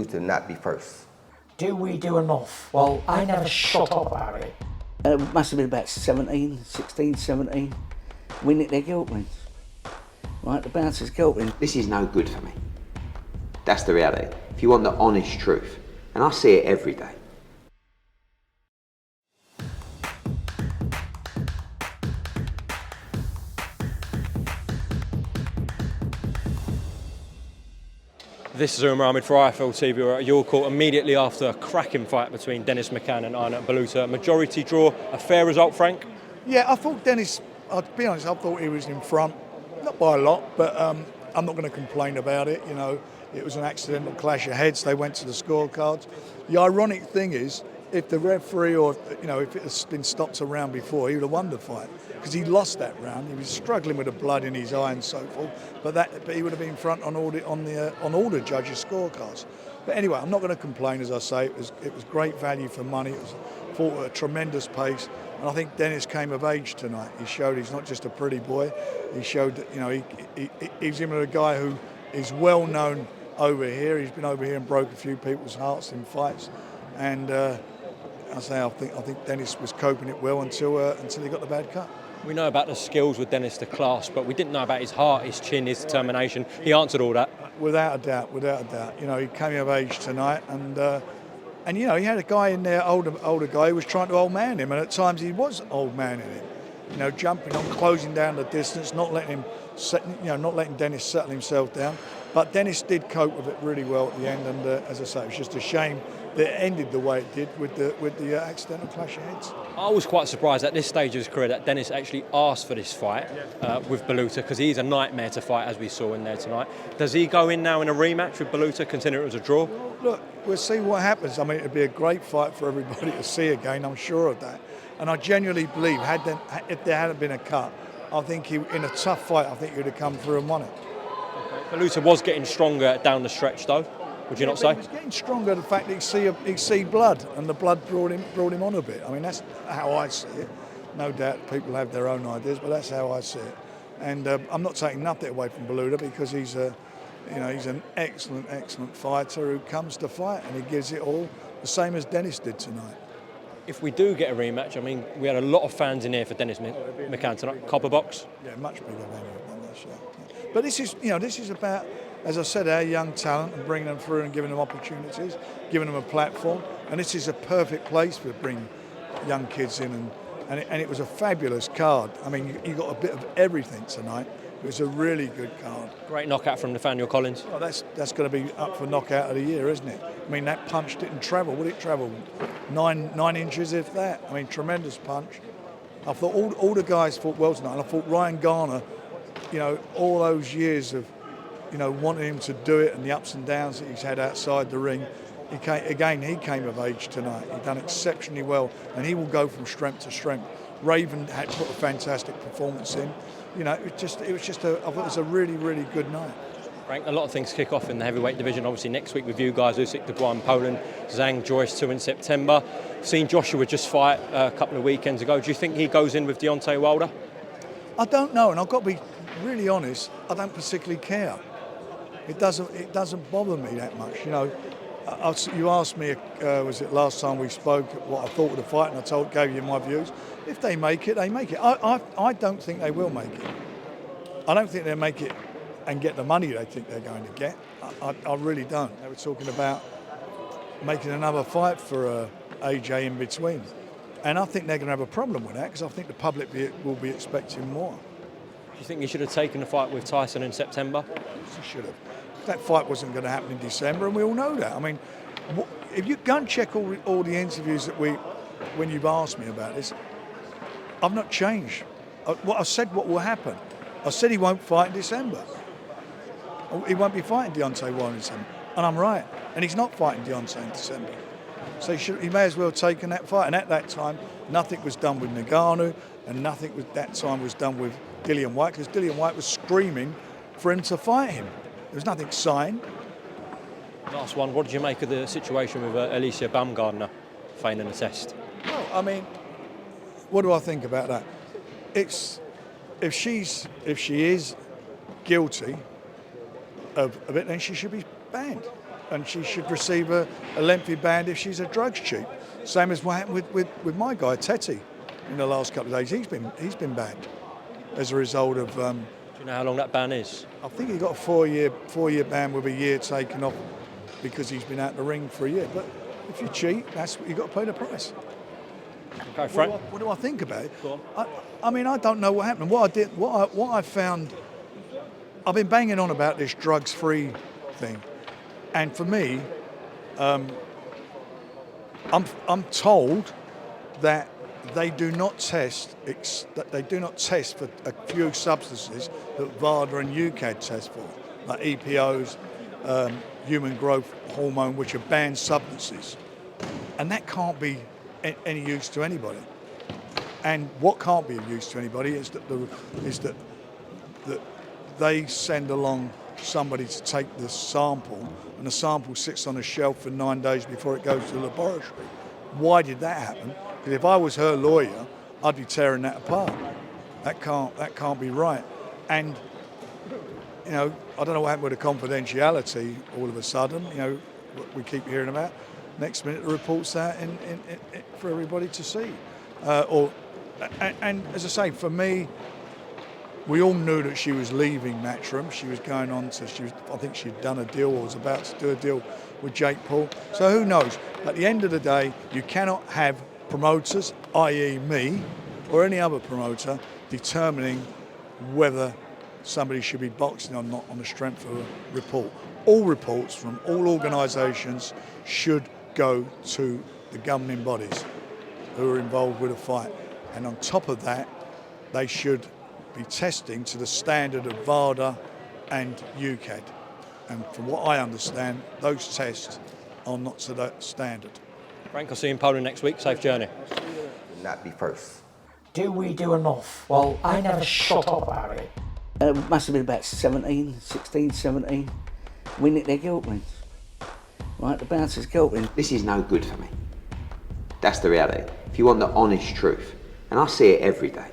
choose to not be first. Do we do enough? Well, I never shut up about it. It must have been about 16, 17. We nicked their gilt rings. Right, the bouncer's gilt ring. This is no good for me. That's the reality. If you want the honest truth, and I see it every day. This is Umar for IFL TV. We're at your court immediately after a cracking fight between Dennis McCann and Ionut Baluta. Majority draw, a fair result, Frank? Yeah, I thought Dennis, I'll be honest, I thought he was in front, not by a lot, but I'm not going to complain about it. You know, it was an accidental clash of heads. They went to the scorecards. The ironic thing is, if the referee or, you know, if it had been stopped a round before, he would have won the fight because he lost that round. He was struggling with the blood in his eye and so forth, but he would have been in front on all the judges' scorecards. But anyway, I'm not going to complain. As I say, it was great value for money. It was fought at a tremendous pace, and I think Dennis came of age tonight. He showed he's not just a pretty boy. He showed that, you know, he's even a guy who is well known over here. He's been over here and broke a few people's hearts in fights, and I think Dennis was coping it well until he got the bad cut. We know about the skills with Dennis, the class, but we didn't know about his heart, his chin, his determination. He answered all that. Without a doubt, without a doubt. You know, he came of age tonight, and you know, he had a guy in there, older guy, who was trying to old man him, and at times he was old man in him. You know, jumping on, closing down the distance, not letting Dennis settle himself down. But Dennis did cope with it really well at the end, and as I say, it was just a shame that it ended the way it did with the accidental clash of heads. I was quite surprised at this stage of his career that Dennis actually asked for this fight with Baluta, because he's a nightmare to fight, as we saw in there tonight. Does he go in now in a rematch with Baluta, considering it was a draw? Well, look, we'll see what happens. I mean, it'd be a great fight for everybody to see again, I'm sure of that. And I genuinely believe, if there hadn't been a cut, I think in a tough fight, I think he would have come through and won it. Okay. Baluta was getting stronger down the stretch, though. Would you not say? He was getting stronger. The fact that he'd see blood, and the blood brought him on a bit. I mean, that's how I see it. No doubt people have their own ideas, but that's how I see it. And I'm not taking nothing away from Baluta, because he's an excellent fighter who comes to fight, and he gives it all, the same as Dennis did tonight. If we do get a rematch, I mean, we had a lot of fans in here for Dennis McCann tonight. Copper box. Yeah, much bigger venue than this. Yeah. But this is about, as I said, our young talent, and bringing them through and giving them opportunities, giving them a platform. And this is a perfect place to bring young kids in. And it was a fabulous card. I mean, you got a bit of everything tonight. It was a really good card. Great knockout from Nathaniel Collins. Well, that's going to be up for knockout of the year, isn't it? I mean, that punch didn't travel. Would it travel 9 inches, if that? I mean, tremendous punch. I thought all the guys fought well tonight. And I thought Ryan Garner, you know, all those years of, you know, wanting him to do it and the ups and downs that he's had outside the ring, he came of age tonight. He done exceptionally well, and he will go from strength to strength. Raven had put a fantastic performance in. You know, I thought it was a really, really good night. Frank, a lot of things kick off in the heavyweight division. Obviously, next week with you guys, Usyk, Dubois in Poland, Zhang, Joyce 2 in September. Seen Joshua just fight a couple of weekends ago. Do you think he goes in with Deontay Wilder? I don't know, and I've got to be really honest. I don't particularly care. It doesn't bother me that much. You know, you asked me, was it last time we spoke, what I thought of the fight, and I gave you my views. If they make it, they make it. I don't think they will make it. I don't think they'll make it and get the money they think they're going to get. I really don't. They were talking about making another fight for AJ in between. And I think they're going to have a problem with that, because I think the public will be expecting more. Do you think he should have taken the fight with Tyson in September? He should have. That fight wasn't going to happen in December, and we all know that. I mean, if you go and check all the interviews that when you've asked me about this, I've not changed. I said what will happen. I said he won't fight in December. He won't be fighting Deontay Wilder in December, and I'm right. And he's not fighting Deontay in December. So he may as well have taken that fight. And at that time, nothing was done with Ngannou, and nothing was done with Dillian Whyte, because Dillian Whyte was screaming for him to fight him. There was nothing signed. Last one, what did you make of the situation with Alycia Baumgardner feigning a test? Well, I mean, what do I think about that? If she is guilty of it, then she should be banned. and she should receive a lengthy ban if she's a drugs cheat. Same as what happened with my guy Teti in the last couple of days. He's been banned as a result of. Do you know how long that ban is? I think he got a four-year ban with a year taken off because he's been out the ring for a year. But if you cheat, that's what you got to pay the price. Okay, Frank. What do I think about it? Go on. I mean, I don't know what happened. What I found, I've been banging on about this drugs-free thing, and for me, I'm told that they do not test for a few substances that VADA and UCAD test for, like EPOs, human growth hormone, which are banned substances, and that can't be any use to anybody. And what can't be of use to anybody is that they send along somebody to take the sample, and the sample sits on a shelf for 9 days before it goes to the laboratory. Why did that happen? Because if I was her lawyer, I'd be tearing that apart. That can't be right. And you know, I don't know what happened with the confidentiality all of a sudden. You know, what we keep hearing about. Next minute, the report's out for everybody to see. And as I say, for me, we all knew that she was leaving Matchroom. She was going on to, I think she'd done a deal or was about to do a deal with Jake Paul. So who knows? At the end of the day, you cannot have promoters, i.e. me, or any other promoter, determining whether somebody should be boxing or not on the strength of a report. All reports from all organisations should go to the governing bodies who are involved with a fight. And on top of that, they should be testing to the standard of VADA and UCAD. And from what I understand, those tests are not to that standard. Frank, I'll see you in Poland next week. Safe journey. Not be first. Do we do enough? Well, I never shut up about it. It must have been about 16, 17. We nicked their guilt rings. Right, the bouncer's guilt ring. This is no good for me. That's the reality. If you want the honest truth, and I see it every day,